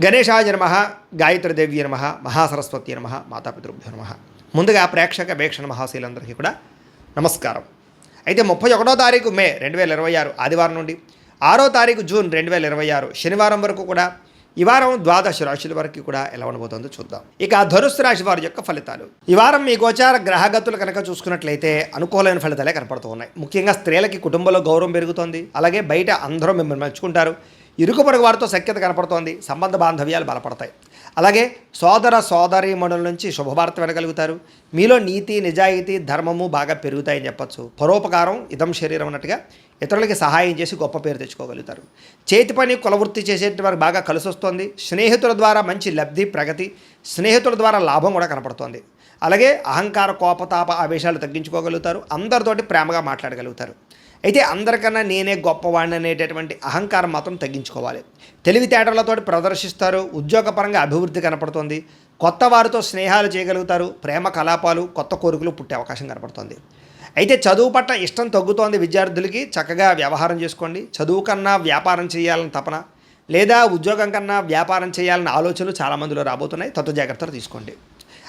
గణేశాయ నమః, గాయత్రీదేవి నమః, మహాసరస్వతి నమః, మాతాపితృభ్యో నమః. ముందుగా ప్రేక్షక వీక్షణ మహాశీలందరికీ కూడా నమస్కారం. అయితే 31వ తారీఖు మే 2026 ఆదివారం నుండి 6వ తారీఖు జూన్ 2026 శనివారం వరకు కూడా ఈ వారం ద్వాదశ రాశుల వరకు కూడా ఎలా ఉండబోతుందో చూద్దాం. ఇక ధనుస్సు రాశి వారి యొక్క ఫలితాలు. ఈ వారం మీ గోచార గ్రహగతులు కనుక చూసుకున్నట్లయితే అనుకూలమైన ఫలితాలే కనపడుతూ ఉన్నాయి. ముఖ్యంగా స్త్రీలకి కుటుంబంలో గౌరవం పెరుగుతోంది. అలాగే బయట అందరూ మిమ్మల్ని మెచ్చుకుంటారు. ఇరుకు పొరుగు వారితో సఖ్యత కనపడుతోంది. సంబంధ బాంధవ్యాలు బలపడతాయి. అలాగే సోదర సోదరీమణుల నుంచి శుభవార్త వినగలుగుతారు. మీలో నీతి నిజాయితీ ధర్మము బాగా పెరుగుతాయని చెప్పచ్చు. పరోపకారం ఇదం శరీరం అన్నట్టుగా ఇతరులకి సహాయం చేసి గొప్ప పేరు తెచ్చుకోగలుగుతారు. చేతి పని కులవృత్తి చేసేటి వారికి బాగా కలిసి వస్తుంది. స్నేహితుల ద్వారా మంచి లబ్ధి ప్రగతి, స్నేహితుల ద్వారా లాభం కూడా కనపడుతోంది. అలాగే అహంకార కోపతాప ఆవేశాలు తగ్గించుకోగలుగుతారు. అందరితోటి ప్రేమగా మాట్లాడగలుగుతారు. అయితే అందరికన్నా నేనే గొప్పవాడిని అనేటటువంటి అహంకారం మాత్రం తగ్గించుకోవాలి. తెలివితేటలతో ప్రదర్శిస్తారు. ఉద్యోగపరంగా అభివృద్ధి కనపడుతుంది. కొత్త వారితో స్నేహాలు చేయగలుగుతారు. ప్రేమ కలాపాలు కొత్త కోరికలు పుట్టే అవకాశం కనపడుతుంది. అయితే చదువు పట్ల ఇష్టం తగ్గుతోంది. విద్యార్థులకి చక్కగా వ్యవహారం చేసుకోండి. చదువు కన్నా వ్యాపారం చేయాలని తపన లేదా ఉద్యోగం కన్నా వ్యాపారం చేయాలన్న ఆలోచనలు చాలామందిలో రాబోతున్నాయి. తత్వ జాగ్రత్తలు తీసుకోండి.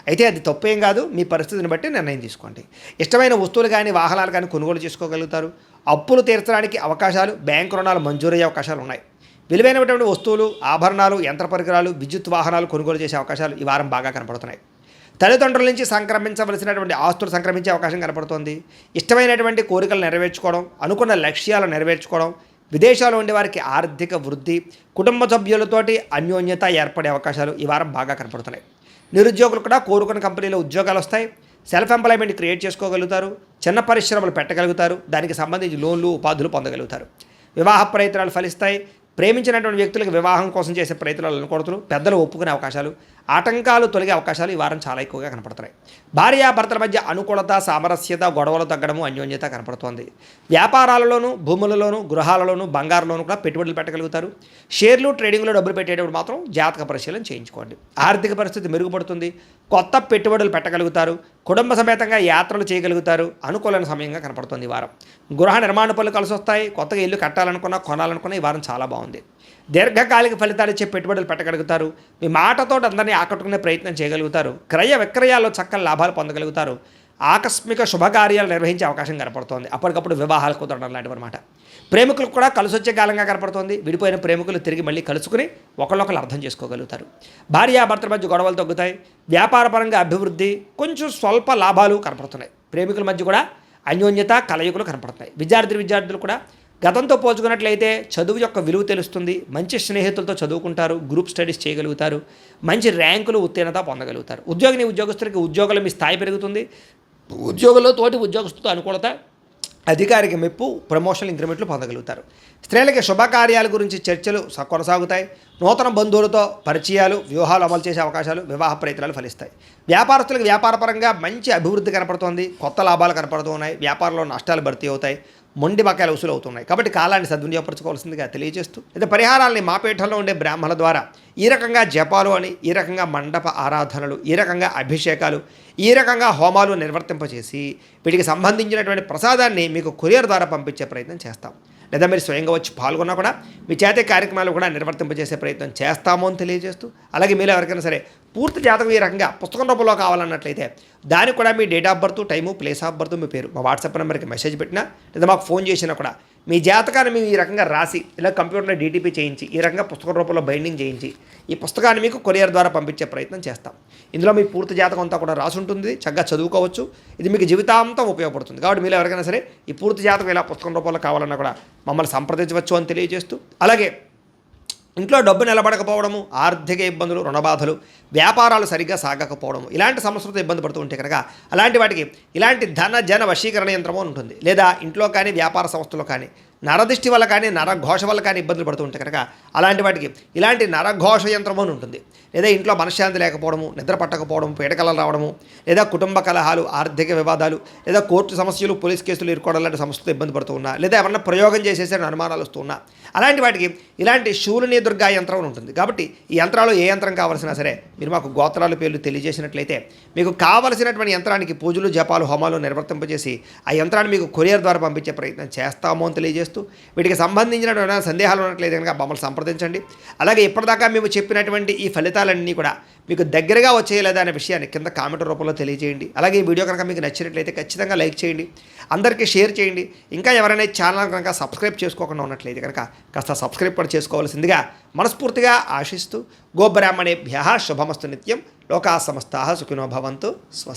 అయితే అది తప్పేం కాదు. మీ పరిస్థితిని బట్టి నిర్ణయం తీసుకోండి. ఇష్టమైన వస్తువులు కానీ వాహనాలు కానీ కొనుగోలు చేసుకోగలుగుతారు. అప్పులు తీర్చడానికి అవకాశాలు, బ్యాంకు రుణాలు మంజూరయ్యే అవకాశాలు ఉన్నాయి. విలువైనటువంటి వస్తువులు, ఆభరణాలు, యంత్ర పరికరాలు, విద్యుత్ వాహనాలు కొనుగోలు చేసే అవకాశాలు ఈ వారం బాగా కనపడుతున్నాయి. తల్లిదండ్రుల నుంచి సంక్రమించవలసినటువంటి ఆస్తులు సంక్రమించే అవకాశం కనపడుతోంది. ఇష్టమైనటువంటి కోరికలు నెరవేర్చుకోవడం, అనుకున్న లక్ష్యాలు నెరవేర్చుకోవడం, విదేశాల్లో ఉండే వారికి ఆర్థిక వృద్ధి, కుటుంబ సభ్యులతోటి అన్యోన్యత ఏర్పడే అవకాశాలు ఈ వారం బాగా కనపడుతున్నాయి. నిరుద్యోగులు కూడా కోరుకున్న కంపెనీలో ఉద్యోగాలు వస్తాయి. సెల్ఫ్ ఎంప్లాయ్మెంట్ క్రియేట్ చేసుకోగలుగుతారు. చిన్న పరిశ్రమలు పెట్టగలుగుతారు. దానికి సంబంధించి లోన్లు ఉపాధులు పొందగలుగుతారు. వివాహ ప్రయత్నాలు ఫలిస్తాయి. ప్రేమించినటువంటి వ్యక్తులకు వివాహం కోసం చేసే ప్రయత్నాలు అనుకోవడం, పెద్దలు ఒప్పుకునే అవకాశాలు, ఆటంకాలు తొలగే అవకాశాలు ఈ వారం చాలా ఎక్కువగా కనపడుతున్నాయి. భార్యాభర్తల మధ్య అనుకూలత, సామరస్యత, గొడవలు తగ్గడము, అన్యోన్యత కనపడుతోంది. వ్యాపారాలలోనూ, భూములలోనూ, గృహాలలోనూ, బంగారులోనూ కూడా పెట్టుబడులు పెట్టగలుగుతారు. షేర్లు ట్రేడింగ్లో డబ్బులు పెట్టేటప్పుడు మాత్రం జాతక పరిశీలన చేయించుకోండి. ఆర్థిక పరిస్థితి మెరుగుపడుతుంది. కొత్త పెట్టుబడులు పెట్టగలుగుతారు. కుటుంబ సమేతంగా యాత్రలు చేయగలుగుతారు. అనుకూలమైన సమయంగా కనపడుతుంది ఈ వారం. గృహ నిర్మాణ పనులు కలిసి వస్తాయి. కొత్తగా ఇల్లు కట్టాలనుకున్నా, కొనాలనుకున్నా ఈ వారం చాలా బాగుంది. దీర్ఘకాలిక ఫలితాలు ఇచ్చే పెట్టుబడులు పెట్టగలుగుతారు. మీ మాటతో అందరినీ ఆకట్టుకునే ప్రయత్నం చేయగలుగుతారు. క్రయ విక్రయాల్లో చక్కని లాభాలు పొందగలుగుతారు. ఆకస్మిక శుభకార్యాలు నిర్వహించే అవకాశం కనపడుతోంది. అప్పటికప్పుడు వివాహాలు కుదరడం లాంటివి అనమాట. ప్రేమికులకు కూడా కలిసి వచ్చే కాలంగా కనపడుతోంది. విడిపోయిన ప్రేమికులు తిరిగి మళ్ళీ కలుసుకుని ఒకళ్ళొకరు అర్థం చేసుకోగలుగుతారు. భార్యాభర్తల మధ్య గొడవలు తగ్గుతాయి. వ్యాపారపరంగా అభివృద్ధి, కొంచెం స్వల్ప లాభాలు కనపడుతున్నాయి. ప్రేమికుల మధ్య కూడా అన్యోన్యత కలయికలు కనపడుతున్నాయి. విద్యార్థులు కూడా గతంతో పోల్చుకున్నట్లయితే చదువు యొక్క విలువ తెలుస్తుంది. మంచి స్నేహితులతో చదువుకుంటారు. గ్రూప్ స్టడీస్ చేయగలుగుతారు. మంచి ర్యాంకులు, ఉత్తీర్ణత పొందగలుగుతారు. ఉద్యోగులకి ఉద్యోగుల మీ స్థాయి పెరుగుతుంది. ఉద్యోగుల్లో తోటి ఉద్యోగస్తులతో అనుకూలత, అధికారికి మెప్పు, ప్రమోషన్ ఇంక్రిమెంట్లు పొందగలుగుతారు. స్త్రీలకి శుభకార్యాల గురించి చర్చలు కొనసాగుతాయి. నూతన బంధువులతో పరిచయాలు, వ్యూహాలు అమలు చేసే అవకాశాలు, వివాహ ప్రయత్నాలు ఫలిస్తాయి. వ్యాపారస్తులకు వ్యాపారపరంగా మంచి అభివృద్ధి కనపడుతోంది. కొత్త లాభాలు కనపడుతున్నాయి. వ్యాపారంలో నష్టాలు భర్తీ అవుతాయి. మొండి బకాయిలు వసూలు అవుతున్నాయి. కాబట్టి కాలాన్ని సద్వినియోగపరచుకోవాల్సిందిగా తెలియజేస్తూ, అయితే పరిహారాలని మా పీఠంలో ఉండే బ్రాహ్మణుల ద్వారా ఈ రకంగా జపాలు అని, ఈ రకంగా మండప ఆరాధనలు, ఈ రకంగా అభిషేకాలు, ఈ రకంగా హోమాలు నిర్వర్తింపచేసి వీటికి సంబంధించినటువంటి ప్రసాదాన్ని మీకు కొరియర్ ద్వారా పంపించే ప్రయత్నం చేస్తాం. లేదా మీరు స్వయంగా వచ్చి పాల్గొన్నా కూడా మీ చేతే కార్యక్రమాలు కూడా నిర్వర్తింపజేసే ప్రయత్నం చేస్తాము అని తెలియజేస్తూ, అలాగే మీరు ఎవరికైనా సరే పూర్తి జాతకం ఈ రకంగా పుస్తకం రూపంలో కావాలన్నట్లయితే దానికి కూడా మీ date of birth, time, place of birth, మీ పేరు మా వాట్సాప్ నెంబర్కి మెసేజ్ పెట్టినా లేదా మాకు ఫోన్ చేసినా కూడా మీ జాతకాన్ని మేము ఈ రకంగా రాసి ఇలా కంప్యూటర్లో డీటీపీ చేయించి ఈ రకంగా పుస్తకం రూపంలో బైండింగ్ చేయించి ఈ పుస్తకాన్ని మీకు కొరియర్ ద్వారా పంపించే ప్రయత్నం చేస్తాం. ఇందులో మీ పూర్తి జాతకం అంతా కూడా రాసి ఉంటుంది. చక్కగా చదువుకోవచ్చు. ఇది మీకు జీవితాంతం ఉపయోగపడుతుంది. కాబట్టి మీరు ఎవరికైనా సరే ఈ పూర్తి జాతకం ఇలా పుస్తకం రూపంలో కావాలన్నా కూడా మమ్మల్ని సంప్రదించవచ్చు అని తెలియజేస్తూ, అలాగే ఇంట్లో డబ్బు నిలబడకపోవడము, ఆర్థిక ఇబ్బందులు, రుణబాధలు, వ్యాపారాలు సరిగ్గా సాగకపోవడము, ఇలాంటి సమస్యలతో ఇబ్బంది పడుతూ ఉంటే కనుక అలాంటి వాటికి ఇలాంటి ధన జన వశీకరణ యంత్రము ఉంటుంది. లేదా ఇంట్లో కానీ వ్యాపార సంస్థలో కానీ నరదిష్టి వల్ల కానీ నరఘోష వల్ల కానీ ఇబ్బందులు పడుతూ ఉంటే కనుక అలాంటి వాటికి ఇలాంటి నరఘోష యంత్రము అని ఉంటుంది. లేదా ఇంట్లో మనశ్శాంతి లేకపోవడము, నిద్ర పట్టకపోవడము, పీడకలలు రావడము, లేదా కుటుంబ కలహాలు, ఆర్థిక వివాదాలు, లేదా కోర్టు సమస్యలు, పోలీస్ కేసులు ఇరుకోవడం లాంటి సమస్యలతో ఇబ్బంది పడుతూ ఉన్నా, లేదా ఎవరన్నా ప్రయోగం చేసేసే అనుమానాలు వస్తూ ఉన్నా, అలాంటి వాటికి ఇలాంటి శూలిని దుర్గా యంత్రం అని ఉంటుంది. కాబట్టి ఈ యంత్రాలు ఏ యంత్రం కావాల్సినా సరే మీరు మాకు గోత్రాలు పేర్లు తెలియజేసినట్లయితే మీకు కావలసినటువంటి యంత్రానికి పూజలు జపాలు హోమాలు నిర్వర్తింపజేసి ఆ యంత్రాన్ని మీకు కొరియర్ ద్వారా పంపించే ప్రయత్నం చేస్తాము అని తెలియజేస్తూ వీటికి సంబంధించిన సందేహాలు ఉన్నట్లయితే కనుక మమ్మల్ని సంప్రదించండి. అలాగే ఇప్పటిదాకా మేము చెప్పినటువంటి ఈ ఫలితాలన్నీ కూడా మీకు దగ్గరగా వచ్చేయలేదా అనే విషయాన్ని కింద కామెంట్ రూపంలో తెలియజేయండి. అలాగే ఈ వీడియో కనుక మీకు నచ్చినట్లయితే ఖచ్చితంగా లైక్ చేయండి, అందరికీ షేర్ చేయండి. ఇంకా ఎవరైనా ఛానల్ కనుక సబ్స్క్రైబ్ చేసుకోకుండా ఉన్నట్లయితే కనుక కాస్త సబ్స్క్రైబ్ కూడా చేసుకోవాల్సిందిగా మనస్ఫూర్తిగా ఆశిస్తూ గోబ్రాహ్మణేభ్యః శుభమస్తు నిత్యం. లోకా సమస్తాః సుఖినో భవంతు. స్వస్తి.